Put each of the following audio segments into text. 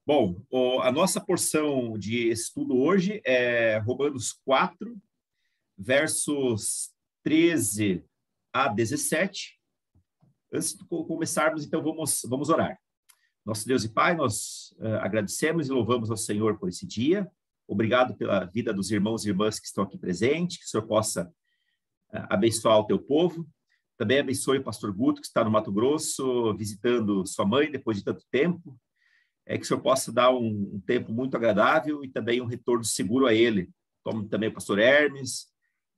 Bom, a nossa porção de estudo hoje é Romanos 4, versos 13 a 17. Antes de começarmos, então, vamos orar. Nosso Deus e Pai, nós agradecemos e louvamos ao Senhor por esse dia. Obrigado pela vida dos irmãos e irmãs que estão aqui presentes, que o Senhor possa abençoar o teu povo. Também abençoe o pastor Guto, que está no Mato Grosso, visitando sua mãe depois de tanto tempo. Que o Senhor possa dar um tempo muito agradável e também um retorno seguro a ele. Como também o pastor Hermes,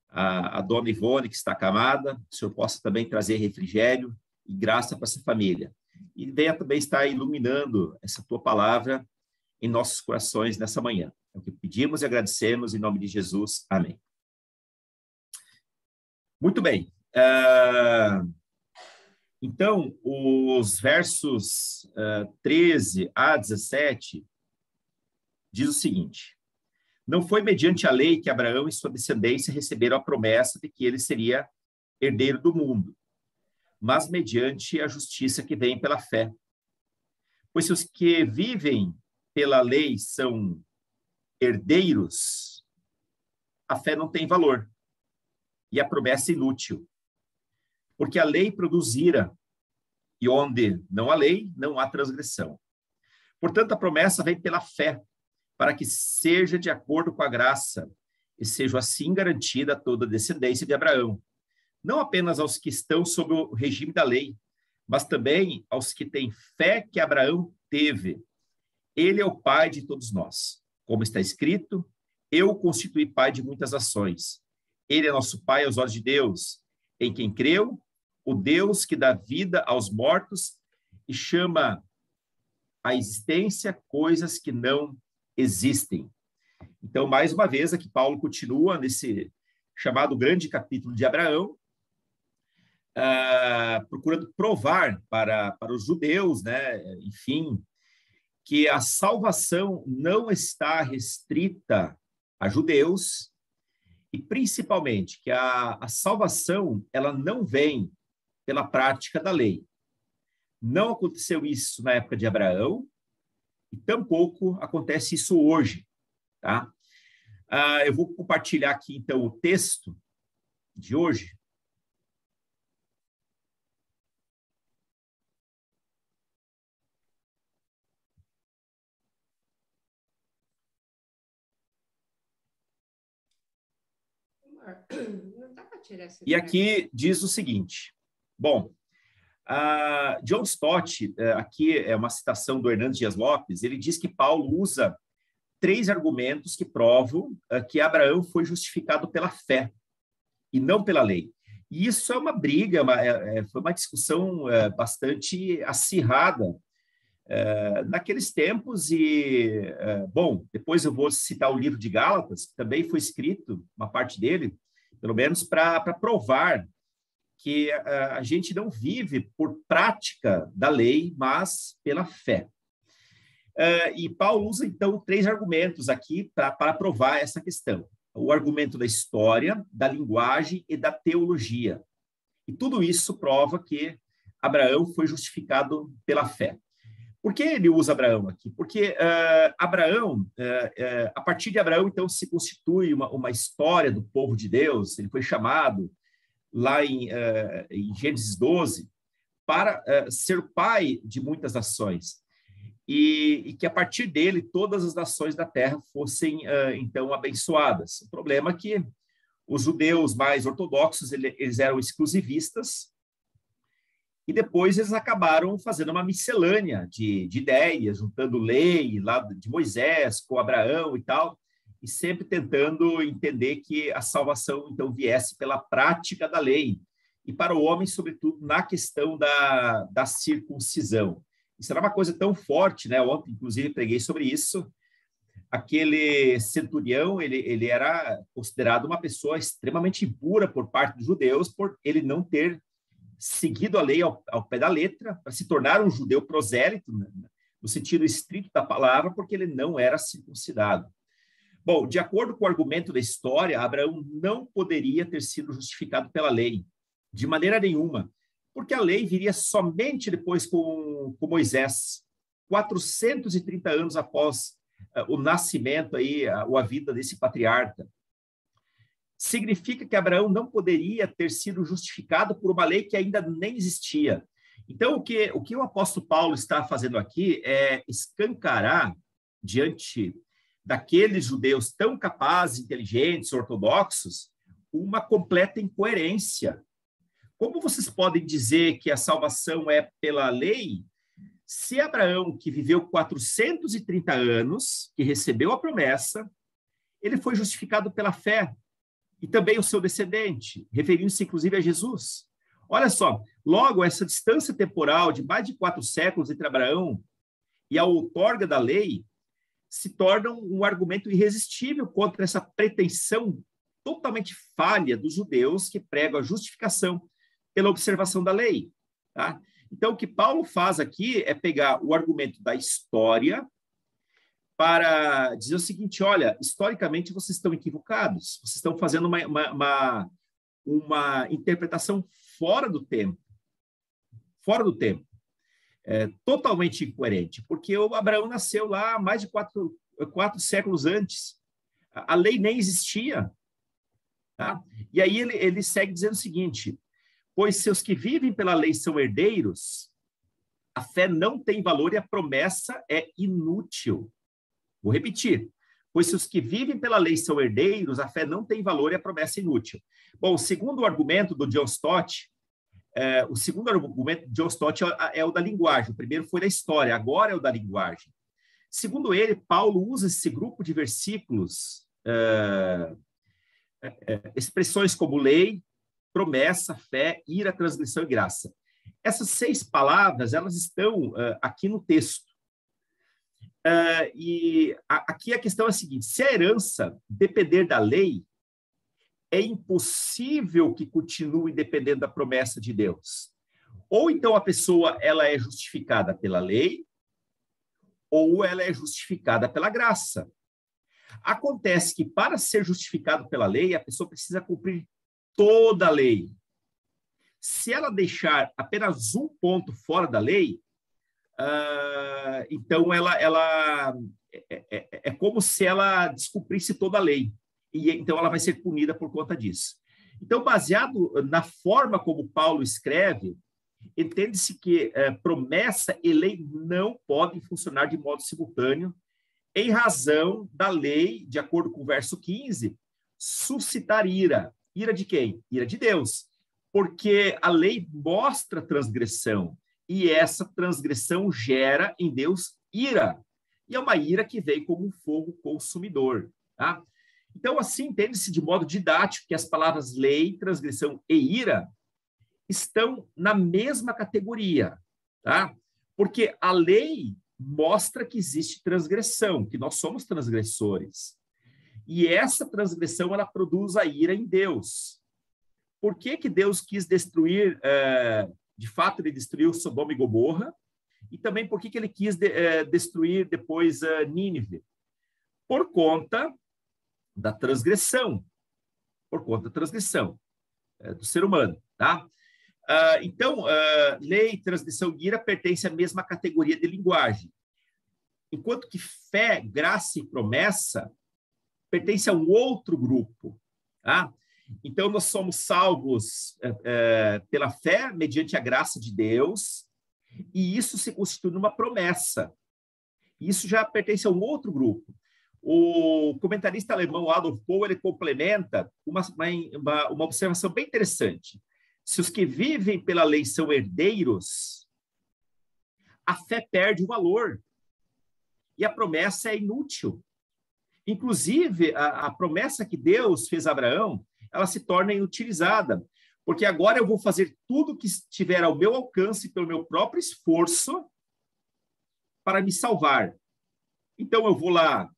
a dona Ivone, que está acamada, que o Senhor possa também trazer refrigério e graça para essa família. E venha também estar iluminando essa tua palavra em nossos corações nessa manhã. É o que pedimos e agradecemos em nome de Jesus. Amém. Muito bem. Então, os versos 13 a 17 diz o seguinte: não foi mediante a lei que Abraão e sua descendência receberam a promessa de que ele seria herdeiro do mundo, mas mediante a justiça que vem pela fé. Pois se os que vivem pela lei são herdeiros, a fé não tem valor e a promessa é inútil. Porque a lei produz ira, e onde não há lei, não há transgressão. Portanto, a promessa vem pela fé, para que seja de acordo com a graça, e seja assim garantida toda a descendência de Abraão. Não apenas aos que estão sob o regime da lei, mas também aos que têm fé que Abraão teve. Ele é o pai de todos nós. Como está escrito, eu o constituí pai de muitas nações. Ele é nosso pai aos olhos de Deus, em quem creu, o Deus que dá vida aos mortos e chama à existência coisas que não existem. Então, mais uma vez, aqui Paulo continua nesse chamado grande capítulo de Abraão, procurando provar para os judeus, né, enfim, que a salvação não está restrita a judeus e, principalmente, que a salvação ela não vem pela prática da lei. Não aconteceu isso na época de Abraão e tampouco acontece isso hoje, tá? Eu vou compartilhar aqui, então, o texto de hoje. E aqui diz o seguinte, bom, John Stott, aqui é uma citação do Hernandes Dias Lopes, ele diz que Paulo usa 3 argumentos que provam que Abraão foi justificado pela fé e não pela lei. E isso é uma briga, foi uma discussão bastante acirrada naqueles tempos bom, depois eu vou citar o livro de Gálatas, que também foi escrito, uma parte dele, pelo menos para provar que a gente não vive por prática da lei, mas pela fé. E Paulo usa, então, 3 argumentos aqui para provar essa questão. O argumento da história, da linguagem e da teologia. E tudo isso prova que Abraão foi justificado pela fé. Por que ele usa Abraão aqui? Porque Abraão, a partir de Abraão, então, se constitui uma história do povo de Deus. Ele foi chamado lá em Gênesis 12, para ser pai de muitas nações, e que a partir dele todas as nações da terra fossem, então, abençoadas. O problema é que os judeus mais ortodoxos, eles eram exclusivistas, e depois eles acabaram fazendo uma miscelânea de ideias, juntando lei lá de Moisés com Abraão e tal, e sempre tentando entender que a salvação, então, viesse pela prática da lei, e para o homem, sobretudo, na questão da circuncisão. Isso era uma coisa tão forte, né? Ontem, inclusive, preguei sobre isso. Aquele centurião, ele era considerado uma pessoa extremamente impura por parte dos judeus, por ele não ter seguido a lei ao pé da letra, para se tornar um judeu prosélito, né? No sentido estrito da palavra, porque ele não era circuncidado. Bom, de acordo com o argumento da história, Abraão não poderia ter sido justificado pela lei, de maneira nenhuma, porque a lei viria somente depois com Moisés. 430 anos após o nascimento, ou a vida desse patriarca. Significa que Abraão não poderia ter sido justificado por uma lei que ainda nem existia. Então, o que o apóstolo Paulo está fazendo aqui é escancarar diante daqueles judeus tão capazes, inteligentes, ortodoxos, uma completa incoerência. Como vocês podem dizer que a salvação é pela lei, se Abraão, que viveu 430 anos, que recebeu a promessa, ele foi justificado pela fé, e também o seu descendente, referindo-se inclusive a Jesus. Olha só, logo, essa distância temporal de mais de 4 séculos entre Abraão e a outorga da lei se torna um argumento irresistível contra essa pretensão totalmente falha dos judeus que pregam a justificação pela observação da lei. Tá? Então, o que Paulo faz aqui é pegar o argumento da história para dizer o seguinte: olha, historicamente vocês estão equivocados, vocês estão fazendo uma interpretação fora do tempo, totalmente incoerente, porque o Abraão nasceu lá mais de 4 séculos antes, a lei nem existia. Tá? E aí ele segue dizendo o seguinte: pois se os que vivem pela lei são herdeiros, a fé não tem valor e a promessa é inútil. Vou repetir. Pois se os que vivem pela lei são herdeiros, a fé não tem valor e a promessa é inútil. Bom, o segundo argumento do John Stott, é o da linguagem. O primeiro foi da história, agora é o da linguagem. Segundo ele, Paulo usa esse grupo de versículos, expressões como lei, promessa, fé, ira, transgressão e graça. Essas 6 palavras, elas estão aqui no texto. E aqui a questão é a seguinte: se a herança depender da lei, é impossível que continue dependendo da promessa de Deus. Ou então a pessoa ela é justificada pela lei, ou ela é justificada pela graça. Acontece que para ser justificado pela lei, a pessoa precisa cumprir toda a lei. Se ela deixar apenas um ponto fora da lei, então é como se ela descumprisse toda a lei, e então ela vai ser punida por conta disso. Então, baseado na forma como Paulo escreve, entende-se que promessa e lei não podem funcionar de modo simultâneo, em razão da lei, de acordo com o verso 15, suscitar ira. Ira de quem? Ira de Deus, porque a lei mostra transgressão, e essa transgressão gera em Deus ira. E é uma ira que vem como um fogo consumidor. Tá? Então, assim, entende-se de modo didático que as palavras lei, transgressão e ira estão na mesma categoria. Tá? Porque a lei mostra que existe transgressão, que nós somos transgressores. E essa transgressão, ela produz a ira em Deus. Por que Deus quis destruir... De fato, ele destruiu Sodoma e Gomorra, e também por que ele quis destruir depois Nínive? Por conta da transgressão, do ser humano. Tá? Então, lei, transgressão e ira pertencem à mesma categoria de linguagem, enquanto que fé, graça e promessa pertencem a um outro grupo. Tá? Então, nós somos salvos pela fé, mediante a graça de Deus, e isso se constitui numa promessa. Isso já pertence a um outro grupo. O comentarista alemão Adolf Pohl, ele complementa uma observação bem interessante. Se os que vivem pela lei são herdeiros, a fé perde o valor, e a promessa é inútil. Inclusive, a promessa que Deus fez a Abraão, ela se torna inutilizada, porque agora eu vou fazer tudo que estiver ao meu alcance pelo meu próprio esforço para me salvar. Então, eu vou lá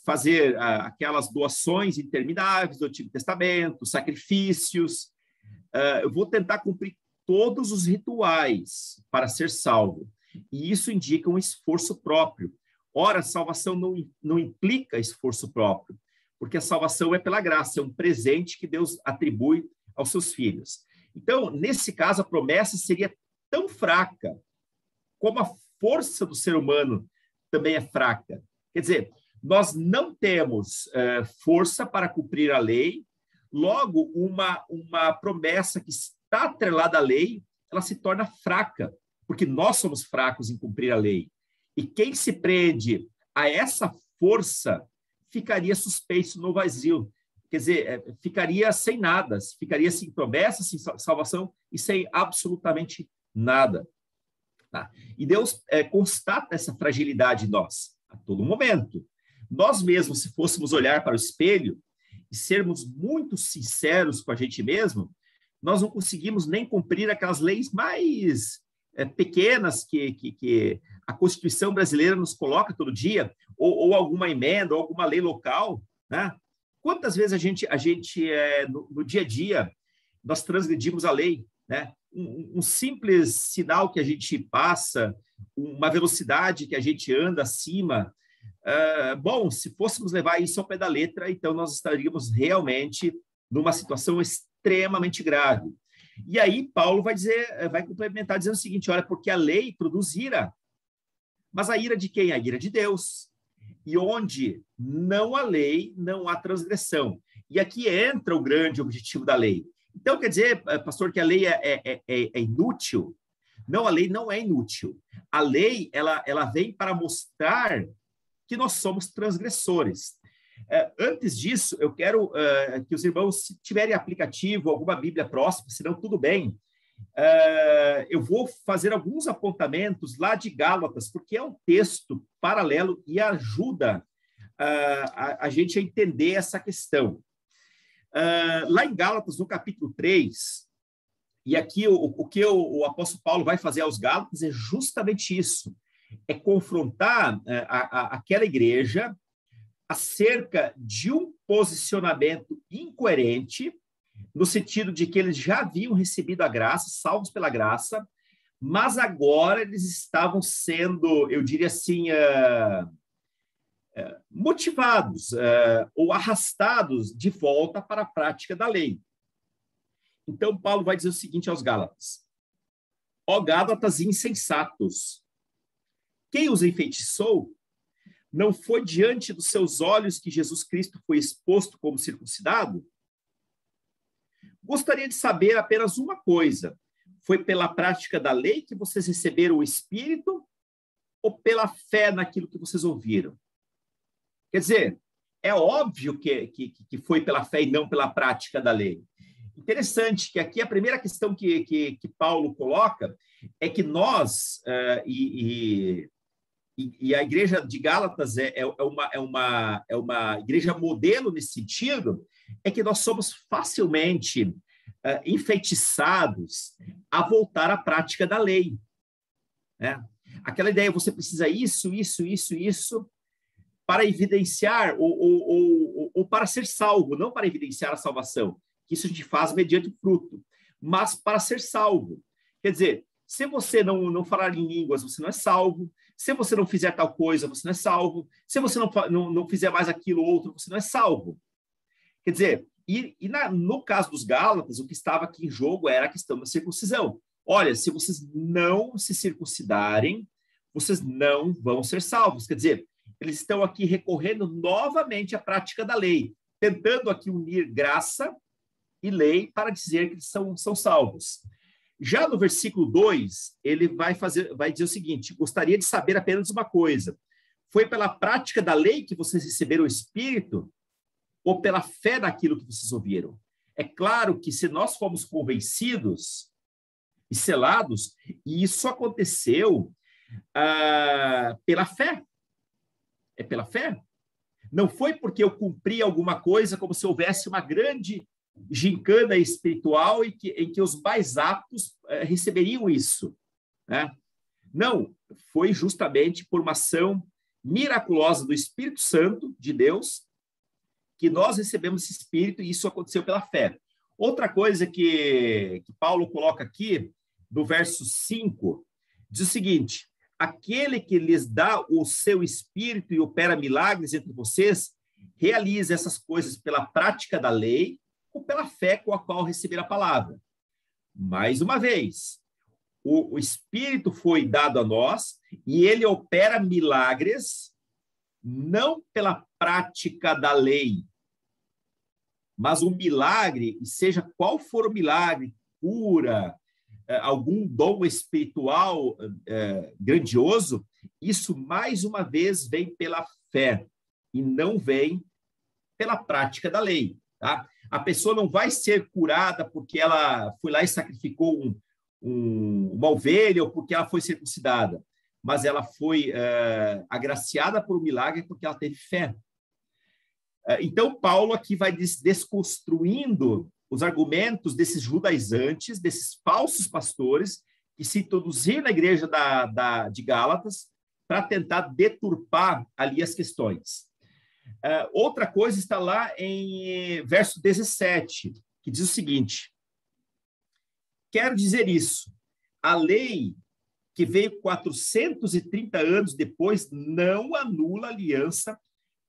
fazer aquelas doações intermináveis do Antigo Testamento, sacrifícios, eu vou tentar cumprir todos os rituais para ser salvo, e isso indica um esforço próprio. Ora, a salvação não implica esforço próprio, porque a salvação é pela graça, é um presente que Deus atribui aos seus filhos. Então, nesse caso, a promessa seria tão fraca como força do ser humano também é fraca. Quer dizer, nós não temos força para cumprir a lei, logo, uma promessa que está atrelada à lei, ela se torna fraca, porque nós somos fracos em cumprir a lei. E quem se prende a essa força ficaria suspenso no vazio. Quer dizer, ficaria sem nada, ficaria sem promessa, sem salvação e sem absolutamente nada. Tá? E Deus constata essa fragilidade em nós a todo momento. Nós mesmos, se fôssemos olhar para o espelho e sermos muito sinceros com a gente mesmo, nós não conseguimos nem cumprir aquelas leis mais pequenas que a Constituição brasileira nos coloca todo dia, ou alguma emenda, ou alguma lei local, né? Quantas vezes a gente no dia a dia, nós transgredimos a lei, né? Um simples sinal que a gente passa, uma velocidade que a gente anda acima. Bom, se fôssemos levar isso ao pé da letra, então nós estaríamos realmente numa situação extremamente grave. E aí Paulo vai complementar dizendo o seguinte: olha, porque a lei produz ira. Mas a ira de quem? A ira de Deus. E onde não há lei, não há transgressão. E aqui entra o grande objetivo da lei. Então, quer dizer, pastor, que a lei é inútil? Não, a lei não é inútil. A lei, ela vem para mostrar que nós somos transgressores. Antes disso, eu quero que os irmãos, se tiverem aplicativo, alguma Bíblia próxima, se não, tudo bem, eu vou fazer alguns apontamentos lá de Gálatas, porque é um texto paralelo e ajuda a gente a entender essa questão. Lá em Gálatas, no capítulo 3, e aqui o que o apóstolo Paulo vai fazer aos Gálatas é justamente isso, é confrontar aquela igreja acerca de um posicionamento incoerente, no sentido de que eles já haviam recebido a graça, salvos pela graça, mas agora eles estavam sendo, eu diria assim, motivados ou arrastados de volta para a prática da lei. Então, Paulo vai dizer o seguinte aos Gálatas: ó Gálatas insensatos, quem os enfeitiçou? Não foi diante dos seus olhos que Jesus Cristo foi exposto como circuncidado? Gostaria de saber apenas uma coisa: foi pela prática da lei que vocês receberam o Espírito ou pela fé naquilo que vocês ouviram? Quer dizer, é óbvio que foi pela fé e não pela prática da lei. Interessante que aqui a primeira questão que Paulo coloca é que nós, e a igreja de Gálatas é uma igreja modelo nesse sentido, é que nós somos facilmente enfeitiçados a voltar à prática da lei. Né? Aquela ideia, você precisa isso para evidenciar ou para ser salvo, não para evidenciar a salvação, que isso a gente faz mediante o fruto, mas para ser salvo. Quer dizer, se você não falar em línguas, você não é salvo. Se você não fizer tal coisa, você não é salvo. Se você não fizer mais aquilo ou outro, você não é salvo. Quer dizer, no caso dos Gálatas, o que estava aqui em jogo era a questão da circuncisão. Olha, se vocês não se circuncidarem, vocês não vão ser salvos. Quer dizer, eles estão aqui recorrendo novamente à prática da lei, tentando aqui unir graça e lei para dizer que eles são salvos. Já no versículo 2, ele vai dizer o seguinte: gostaria de saber apenas uma coisa: foi pela prática da lei que vocês receberam o Espírito ou pela fé naquilo que vocês ouviram? É claro que se nós fomos convencidos e selados, e isso aconteceu pela fé. É pela fé. Não foi porque eu cumpri alguma coisa como se houvesse uma grande gincana espiritual em que os mais aptos receberiam isso. Né? Não, foi justamente por uma ação miraculosa do Espírito Santo de Deus que nós recebemos esse Espírito, e isso aconteceu pela fé. Outra coisa que Paulo coloca aqui, no verso 5, diz o seguinte: aquele que lhes dá o seu Espírito e opera milagres entre vocês, realiza essas coisas pela prática da lei ou pela fé com a qual receber a palavra. Mais uma vez, o Espírito foi dado a nós e ele opera milagres não pela prática da lei, mas o milagre, seja qual for o milagre, cura, algum dom espiritual grandioso, isso mais uma vez vem pela fé e não vem pela prática da lei, tá? A pessoa não vai ser curada porque ela foi lá e sacrificou uma ovelha ou porque ela foi circuncidada, mas ela foi agraciada por um milagre porque ela teve fé. Então, Paulo aqui vai desconstruindo os argumentos desses judaizantes, desses falsos pastores que se introduziram na igreja de Gálatas para tentar deturpar ali as questões. Outra coisa está lá em verso 17, que diz o seguinte: quero dizer isso, a lei que veio 430 anos depois não anula a aliança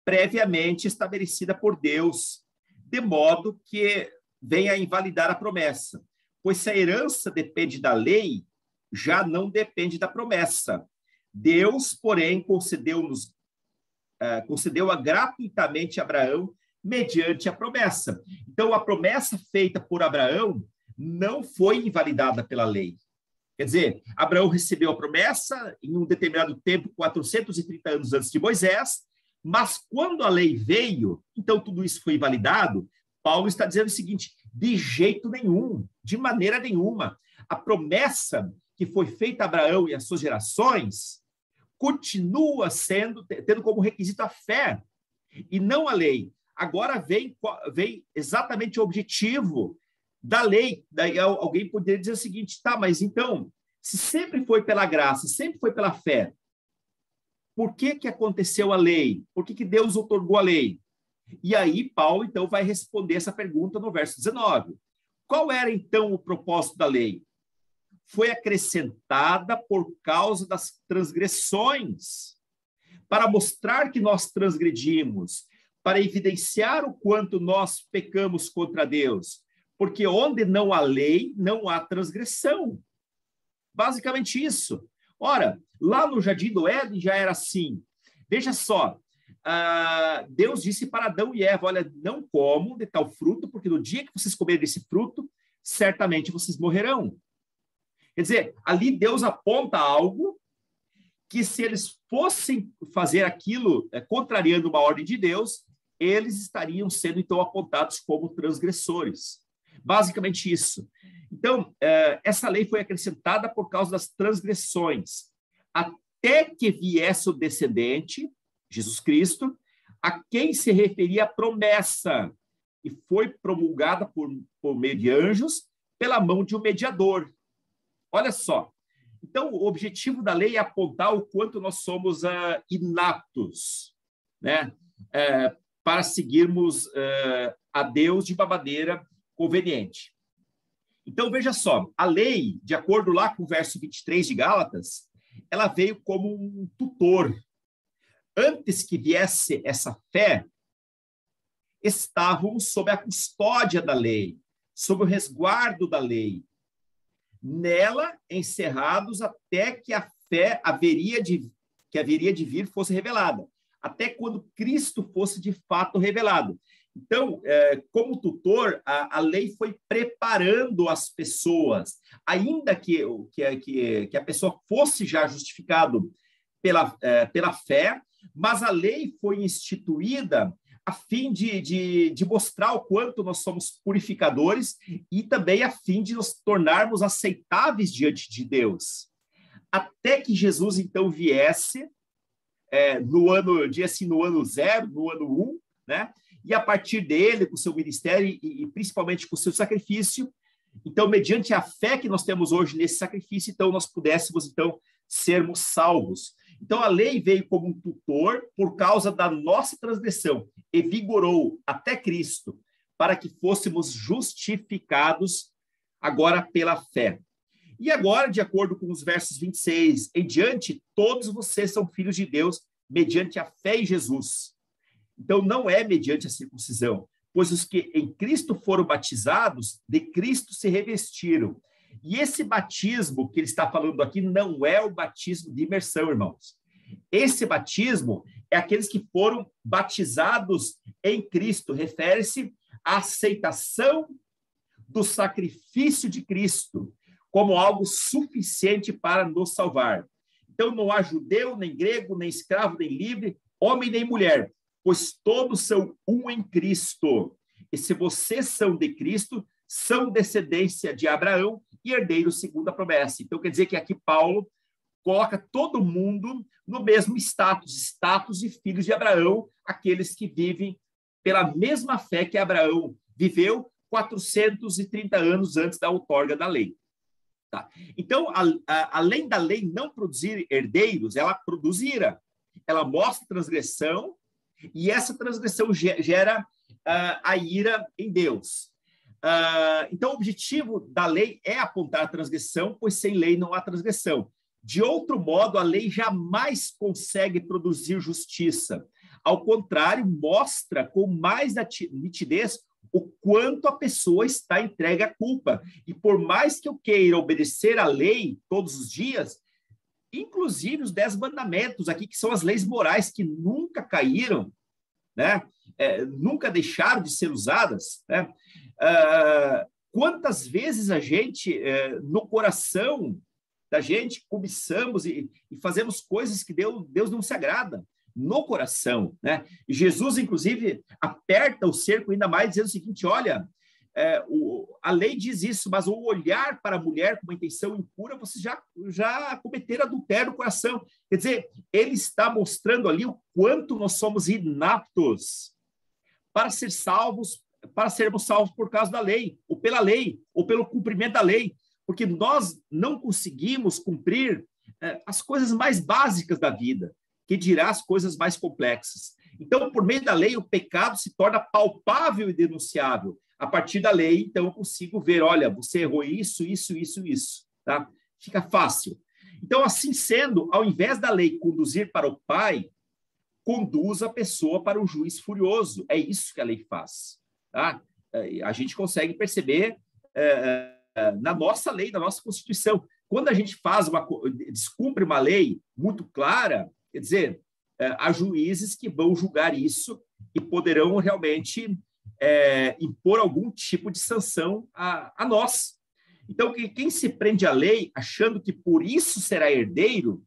previamente estabelecida por Deus, de modo que venha a invalidar a promessa. Pois se a herança depende da lei, já não depende da promessa. Deus, porém, concedeu-a gratuitamente a Abraão mediante a promessa. Então, a promessa feita por Abraão não foi invalidada pela lei. Quer dizer, Abraão recebeu a promessa em um determinado tempo, 430 anos antes de Moisés, mas quando a lei veio, então tudo isso foi invalidado. Paulo está dizendo o seguinte: de jeito nenhum, de maneira nenhuma. A promessa que foi feita a Abraão e às suas gerações continua tendo como requisito a fé e não a lei. Agora vem exatamente o objetivo da lei. Daí alguém poderia dizer o seguinte: tá, mas então, se sempre foi pela graça, sempre foi pela fé, por que aconteceu a lei? Por que Deus outorgou a lei? E aí Paulo, então, vai responder essa pergunta no verso 19. Qual era, então, o propósito da lei? Foi acrescentada por causa das transgressões, para mostrar que nós transgredimos, para evidenciar o quanto nós pecamos contra Deus, porque onde não há lei, não há transgressão. Basicamente isso. Ora, lá no Jardim do Éden já era assim. Veja só, Deus disse para Adão e Eva: olha, não comam de tal fruto, porque no dia que vocês comerem desse fruto, certamente vocês morrerão. Quer dizer, ali Deus aponta algo que, se eles fossem fazer aquilo contrariando uma ordem de Deus, eles estariam sendo, então, apontados como transgressores. Basicamente isso. Então, essa lei foi acrescentada por causa das transgressões, até que viesse o descendente, Jesus Cristo, a quem se referia a promessa, e foi promulgada por meio de anjos, pela mão de um mediador. Olha só. Então, o objetivo da lei é apontar o quanto nós somos inaptos, né? Para seguirmos a Deus de uma maneira conveniente. Então, veja só, a lei, de acordo lá com o verso 23 de Gálatas, ela veio como um tutor. Antes que viesse essa fé, estávamos sob a custódia da lei, sob o resguardo da lei. Nela, encerrados até que a fé haveria de vir fosse revelada, até quando Cristo fosse de fato revelado. Então, como tutor, a lei foi preparando as pessoas, ainda que a pessoa fosse já justificado pela fé, mas a lei foi instituída a fim de mostrar o quanto nós somos purificadores e também a fim de nos tornarmos aceitáveis diante de Deus. Até que Jesus, então, viesse no ano 0, no ano 1, né? E a partir dele, com o seu ministério e principalmente com o seu sacrifício, então, mediante a fé que nós temos hoje nesse sacrifício, então, nós pudéssemos, então, sermos salvos. Então, a lei veio como um tutor por causa da nossa transgressão e vigorou até Cristo para que fôssemos justificados agora pela fé. E agora, de acordo com os versos 26 em diante, todos vocês são filhos de Deus mediante a fé em Jesus. Então, não é mediante a circuncisão, pois os que em Cristo foram batizados, de Cristo se revestiram. E esse batismo que ele está falando aqui não é o batismo de imersão, irmãos. Esse batismo é aqueles que foram batizados em Cristo, refere-se à aceitação do sacrifício de Cristo como algo suficiente para nos salvar. Então, não há judeu, nem grego, nem escravo, nem livre, homem nem mulher, pois todos são um em Cristo. E se vocês são de Cristo, são descendência de Abraão e herdeiros segundo a promessa. Então, quer dizer que aqui Paulo coloca todo mundo no mesmo status de filhos de Abraão, aqueles que vivem pela mesma fé que Abraão viveu 430 anos antes da outorga da lei. Tá? Então, além da lei não produzir herdeiros, ela produz ira. Ela mostra transgressão e essa transgressão gera a ira em Deus. Então, o objetivo da lei é apontar a transgressão, pois sem lei não há transgressão. De outro modo, a lei jamais consegue produzir justiça. Ao contrário, mostra com mais nitidez o quanto a pessoa está entregue à culpa. E por mais que eu queira obedecer à lei todos os dias, inclusive os 10 mandamentos aqui, que são as leis morais que nunca caíram, né? Nunca deixaram de ser usadas, né? Quantas vezes a gente, no coração da gente, cobiçamos e fazemos coisas que Deus não se agrada no coração, né? E Jesus, inclusive, aperta o cerco ainda mais, dizendo o seguinte, olha, a lei diz isso, mas o olhar para a mulher com uma intenção impura, vocês já cometeram adultério no coração. Quer dizer, ele está mostrando ali o quanto nós somos inaptos para sermos salvos por causa da lei, ou pelo cumprimento da lei, porque nós não conseguimos cumprir as coisas mais básicas da vida, que dirá as coisas mais complexas. Então, por meio da lei, o pecado se torna palpável e denunciável. A partir da lei, então, eu consigo ver, olha, você errou isso, tá? Fica fácil. Então, assim sendo, ao invés da lei conduzir para o Pai, conduz a pessoa para o juiz furioso. É isso que a lei faz, tá? A gente consegue perceber na nossa lei, na nossa Constituição. Quando a gente descumpre uma lei muito clara, quer dizer, há juízes que vão julgar isso e poderão realmente impor algum tipo de sanção a nós. Então, quem se prende à lei achando que por isso será herdeiro,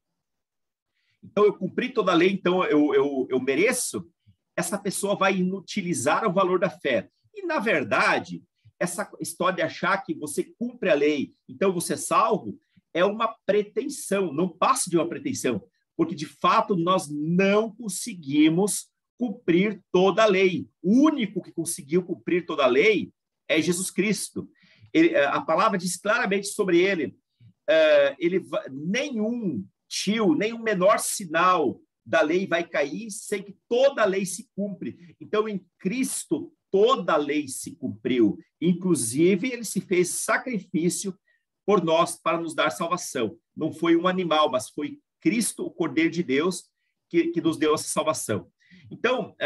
então eu cumpri toda a lei, então eu mereço, essa pessoa vai inutilizar o valor da fé. E, na verdade, essa história de achar que você cumpre a lei, então você é salvo, é uma pretensão, não passa de uma pretensão, porque, de fato, nós não conseguimos cumprir toda a lei. O único que conseguiu cumprir toda a lei é Jesus Cristo. A palavra diz claramente sobre ele, nenhum menor sinal da lei vai cair sem que toda a lei se cumpre. Então, em Cristo, toda a lei se cumpriu. Inclusive, ele se fez sacrifício por nós para nos dar salvação. Não foi um animal, mas foi Cristo, o Cordeiro de Deus, que nos deu essa salvação. Então,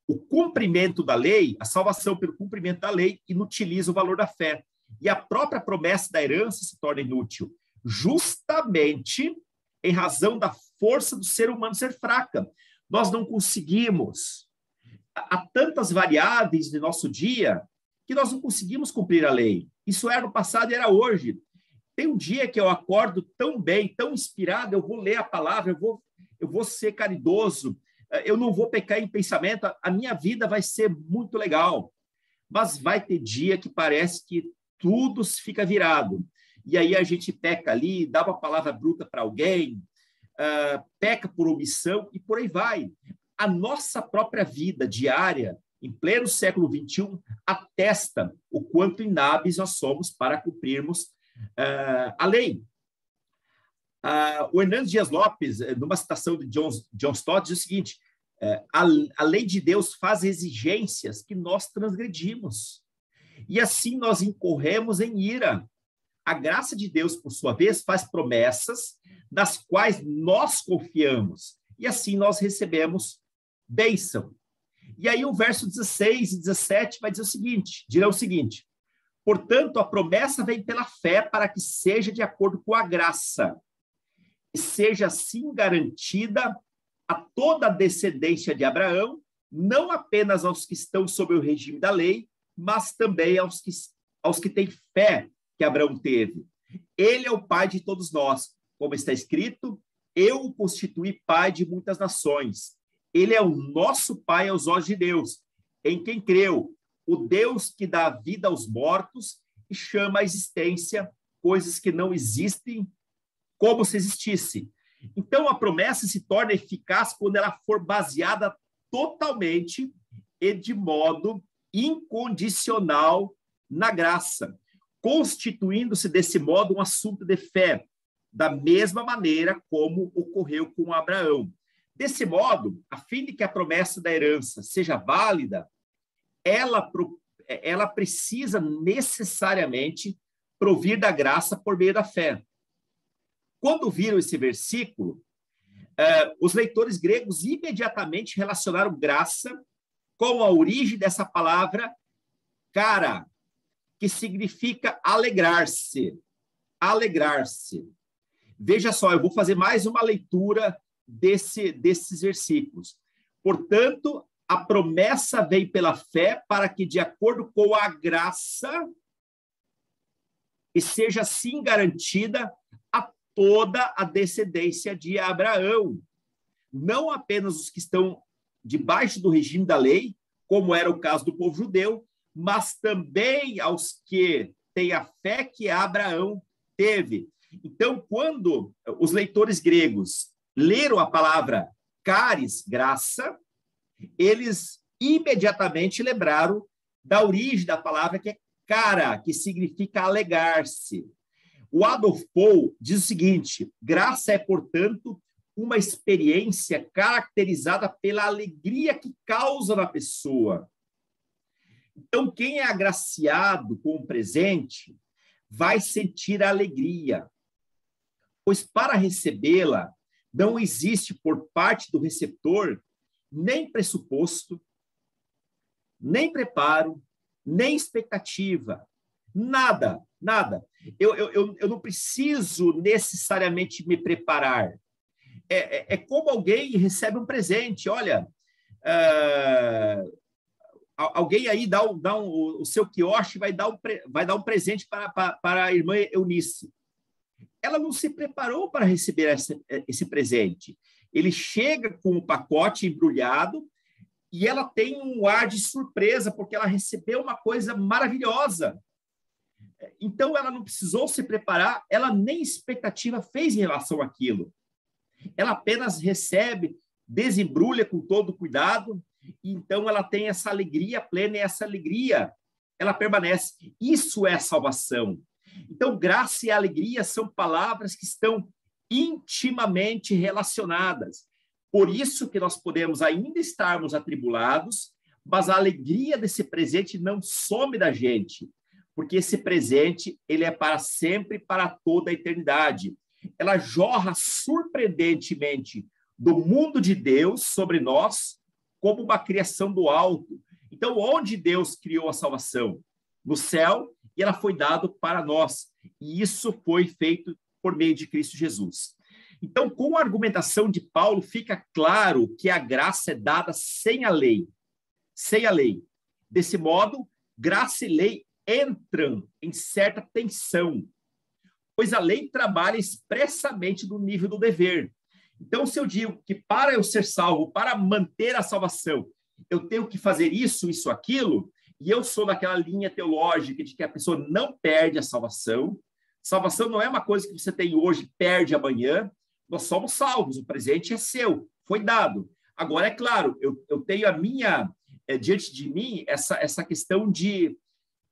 o cumprimento da lei, a salvação pelo cumprimento da lei, inutiliza o valor da fé. E a própria promessa da herança se torna inútil, justamente em razão da força do ser humano ser fraca. Nós não conseguimos. Há tantas variáveis de nosso dia que nós não conseguimos cumprir a lei. Isso era no passado e era hoje. Tem um dia que eu acordo tão bem, tão inspirado, eu vou ler a palavra, eu vou ser caridoso, eu não vou pecar em pensamento, a minha vida vai ser muito legal. Mas vai ter dia que parece que tudo fica virado. E aí a gente peca ali, dá uma palavra bruta para alguém, peca por omissão e por aí vai. A nossa própria vida diária, em pleno século XXI, atesta o quanto inábeis nós somos para cumprirmos a lei. O Hernandes Dias Lopes, numa citação de John Stott, diz o seguinte, a lei de Deus faz exigências que nós transgredimos, e assim nós incorremos em ira. A graça de Deus, por sua vez, faz promessas nas quais nós confiamos, e assim nós recebemos bênção. E aí o verso 16 e 17 vai dizer dirá o seguinte, Portanto, a promessa vem pela fé para que seja de acordo com a graça e seja assim garantida a toda a descendência de Abraão, não apenas aos que estão sob o regime da lei, mas também aos que têm fé que Abraão teve. Ele é o pai de todos nós, como está escrito, eu o constituí pai de muitas nações. Ele é o nosso pai aos olhos de Deus, em quem creu, o Deus que dá vida aos mortos e chama à existência coisas que não existem como se existisse. Então, a promessa se torna eficaz quando ela for baseada totalmente e de modo incondicional na graça, constituindo-se desse modo um assunto de fé, da mesma maneira como ocorreu com Abraão. Desse modo, a fim de que a promessa da herança seja válida, ela precisa necessariamente provir da graça por meio da fé. Quando viram esse versículo, os leitores gregos imediatamente relacionaram graça com a origem dessa palavra cara, que significa alegrar-se. Alegrar-se. Veja só, eu vou fazer mais uma leitura desses versículos. Portanto, a promessa vem pela fé para que, de acordo com a graça, e seja assim garantida a toda a descendência de Abraão. Não apenas os que estão debaixo do regime da lei, como era o caso do povo judeu, mas também aos que têm a fé que Abraão teve. Então, quando os leitores gregos leram a palavra caris, graça, eles imediatamente lembraram da origem da palavra que é cara, que significa alegar-se. O Adolf Pohl diz o seguinte: graça é, portanto, uma experiência caracterizada pela alegria que causa na pessoa. Então, quem é agraciado com um presente vai sentir alegria, pois para recebê-la não existe por parte do receptor nem pressuposto, nem preparo, nem expectativa, nada, nada. Eu não preciso necessariamente me preparar. É como alguém recebe um presente. Olha, alguém aí o seu quiosque vai dar um presente para a irmã Eunice. Ela não se preparou para receber esse presente. Ele chega com o pacote embrulhado e ela tem um ar de surpresa, porque ela recebeu uma coisa maravilhosa. Então, ela não precisou se preparar, ela nem expectativa fez em relação àquilo. Ela apenas recebe, desembrulha com todo cuidado, e então ela tem essa alegria plena, e essa alegria, ela permanece. Isso é salvação. Então, graça e alegria são palavras que estão intimamente relacionadas. Por isso que nós podemos ainda estarmos atribulados, mas a alegria desse presente não some da gente, porque esse presente, ele é para sempre, para toda a eternidade. Ela jorra surpreendentemente do mundo de Deus sobre nós, como uma criação do alto. Então, onde Deus criou a salvação? No céu, e ela foi dada para nós. E isso foi feito por meio de Cristo Jesus. Então, com a argumentação de Paulo, fica claro que a graça é dada sem a lei. Sem a lei. Desse modo, graça e lei entram em certa tensão, pois a lei trabalha expressamente no nível do dever. Então, se eu digo que para eu ser salvo, para manter a salvação, eu tenho que fazer isso, aquilo, e eu sou daquela linha teológica de que a pessoa não perde a salvação. Salvação não é uma coisa que você tem hoje, perde amanhã. Nós somos salvos, o presente é seu, foi dado. Agora, é claro, eu tenho a minha, diante de mim, essa questão de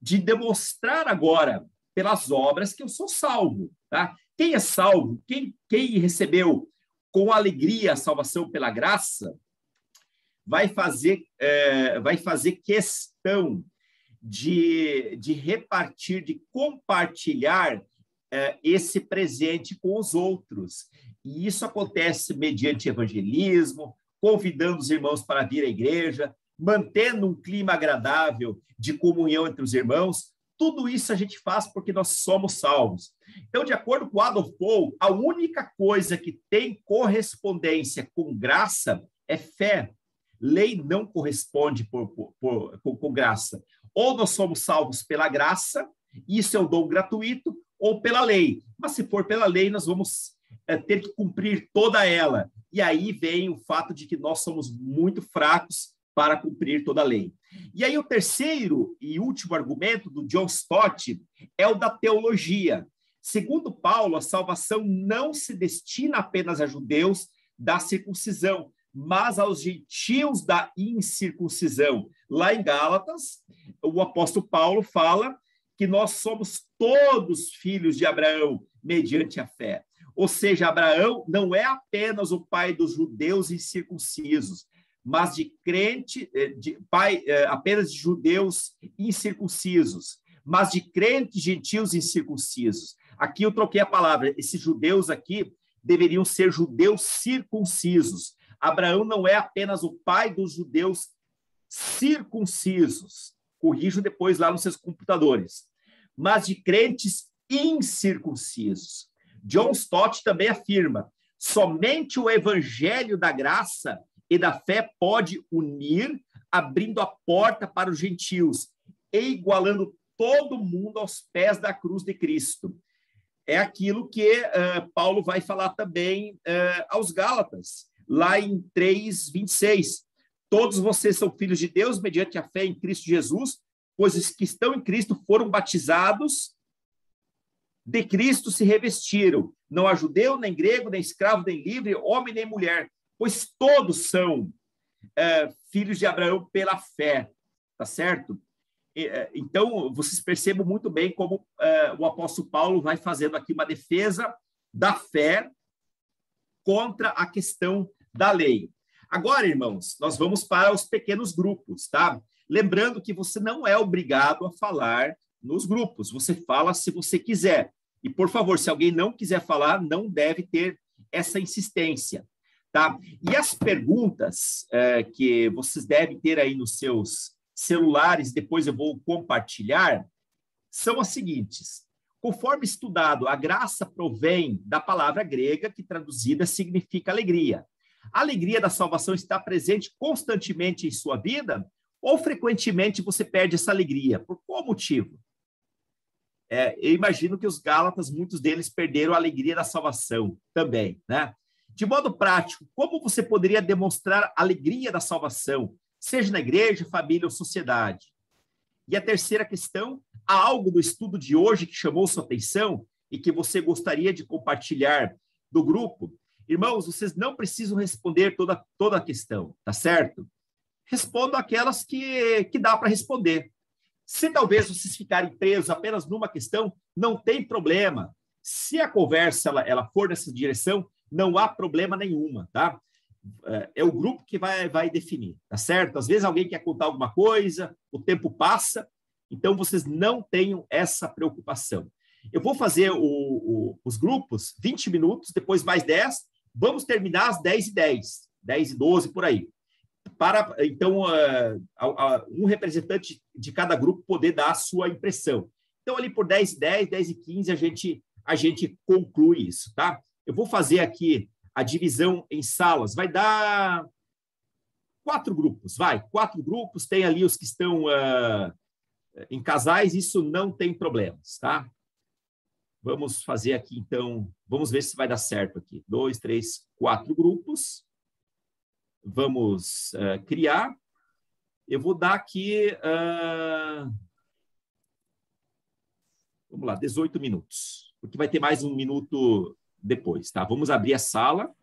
demonstrar agora, pelas obras, que eu sou salvo. Tá? Quem é salvo, quem recebeu com alegria a salvação pela graça, vai fazer questão de repartir, de compartilhar esse presente com os outros. E isso acontece mediante evangelismo, convidando os irmãos para vir à igreja, mantendo um clima agradável de comunhão entre os irmãos, tudo isso a gente faz porque nós somos salvos. Então, de acordo com Adolf Paul, a única coisa que tem correspondência com graça é fé. Lei não corresponde com graça. Ou nós somos salvos pela graça, isso é o dom gratuito, ou pela lei. Mas se for pela lei, nós vamos ter que cumprir toda ela. E aí vem o fato de que nós somos muito fracos para cumprir toda a lei. E aí o terceiro e último argumento do John Stott é o da teologia. Segundo Paulo, a salvação não se destina apenas a judeus da circuncisão, mas aos gentios da incircuncisão. Lá em Gálatas, o apóstolo Paulo fala que nós somos todos filhos de Abraão, mediante a fé. Ou seja, Abraão não é apenas o pai dos judeus incircuncisos, mas de crente, pai apenas de judeus incircuncisos, mas de crentes gentios incircuncisos. Aqui eu troquei a palavra, esses judeus aqui deveriam ser judeus circuncisos. Abraão não é apenas o pai dos judeus circuncisos, corrijo depois lá nos seus computadores, mas de crentes incircuncisos. John Stott também afirma: somente o evangelho da graça e da fé pode unir, abrindo a porta para os gentios e igualando todo mundo aos pés da cruz de Cristo. É aquilo que Paulo vai falar também aos Gálatas, lá em 3:26. Todos vocês são filhos de Deus mediante a fé em Cristo Jesus, pois os que estão em Cristo foram batizados, de Cristo se revestiram. Não há judeu, nem grego, nem escravo, nem livre, homem, nem mulher, pois todos são filhos de Abraão pela fé, tá certo? Então, vocês percebem muito bem como o apóstolo Paulo vai fazendo aqui uma defesa da fé contra a questão da lei. Agora, irmãos, nós vamos para os pequenos grupos, tá? Lembrando que você não é obrigado a falar nos grupos, você fala se você quiser. E, por favor, se alguém não quiser falar, não deve ter essa insistência, tá? E as perguntas que vocês devem ter aí nos seus celulares, depois eu vou compartilhar, são as seguintes. Conforme estudado, a graça provém da palavra grega, que traduzida significa alegria. A alegria da salvação está presente constantemente em sua vida ou frequentemente você perde essa alegria? Por qual motivo? Eu imagino que os Gálatas, muitos deles perderam a alegria da salvação também, né? De modo prático, como você poderia demonstrar a alegria da salvação, seja na igreja, família ou sociedade? E a terceira questão, há algo do estudo de hoje que chamou sua atenção e que você gostaria de compartilhar do grupo? Irmãos, vocês não precisam responder toda a questão, tá certo? Respondam aquelas que dá para responder. Se talvez vocês ficarem presos apenas numa questão, não tem problema. Se a conversa ela for nessa direção, não há problema nenhuma, tá? É o grupo que vai definir, tá certo? Às vezes alguém quer contar alguma coisa, o tempo passa, então vocês não tenham essa preocupação. Eu vou fazer os grupos, 20 minutos, depois mais 10, vamos terminar às 10h10, 10h12, por aí. Para, então, um representante de cada grupo poder dar a sua impressão. Então, ali por 10h10, 10h15, a gente conclui isso, tá? Eu vou fazer aqui a divisão em salas. Vai dar 4 grupos, 4 grupos. Tem ali os que estão em casais, isso não tem problemas, tá? Vamos fazer aqui, então, vamos ver se vai dar certo aqui. 2, 3, 4 grupos. Vamos criar. Eu vou dar aqui, vamos lá, 18 minutos, porque vai ter mais um minuto depois, tá? Vamos abrir a sala.